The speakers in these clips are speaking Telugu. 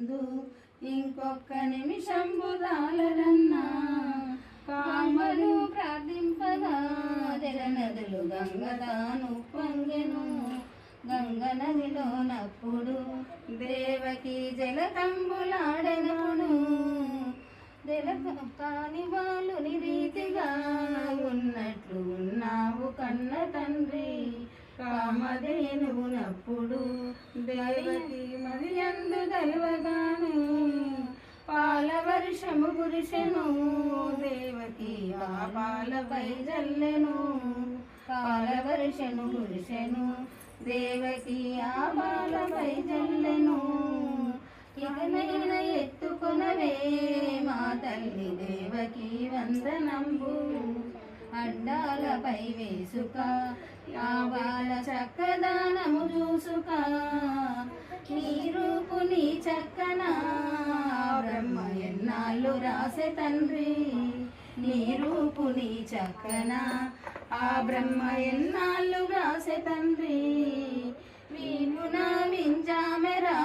నందు ఇంకొక్క నిమిషం బుధాలరన్నా కామలు ప్రార్థింపగా జలనదులు గంగదాను పొంగెను గంగ నదిలోనప్పుడు దేవకి జలతంబులాడెనును కాని బాలుని రీతిగా ఉన్నట్లు ఉన్నావు కన్న తండ్రి కామధేనువునప్పుడు దేవకి మరియందు దైవగాను పాల వర్షము కురిసెను దేవకి ఆ పాలపై జల్లెను పాల వర్షము కురిసెను దేవకి ఆ పాలపై జల్లెను ఇకనైనా ఎత్తుకొనవే మా తల్లి దేవకి వందనంబు అడ్డాలపై వేసుక ఆ బాల చక్కదానము చూసుక నీ రూపు నీ చక్కన బ్రహ్మ ఎన్నాళ్ళు రాసే తండ్రి నీ రూపు నీ చక్కన ఆ బ్రహ్మ ఎన్నాళ్ళు రాసే తండ్రి వీణున వింజామెరా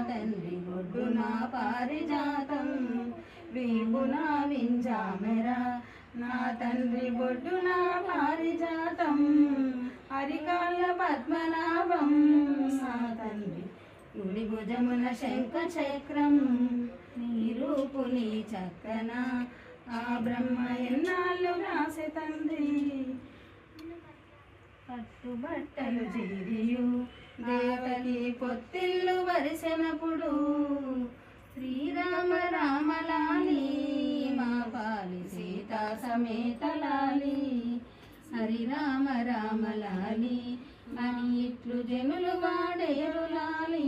తండ్రి బొడ్డున పారిజాతం వీణున వింజామెరా నా తండ్రి బొడ్డున పారిజాతం హరికాళ్ళ పద్మనాభం నా తండ్రి గుడి భుజమున శంఖ చక్రం నీ రూపు నీ చక్కన ఆ బ్రహ్మ ఎన్నాళ్ళు రాసే తండ్రి పట్టుబట్టలు చేరియు దేవకి పొత్తిల్లు వరిసెనప్పుడు శ్రీరామ రామలాలి మా పాలి సీతా సమేతలాలి హరిరామ రామలాలి అని ఇట్లు జనులు వాడేరులాలి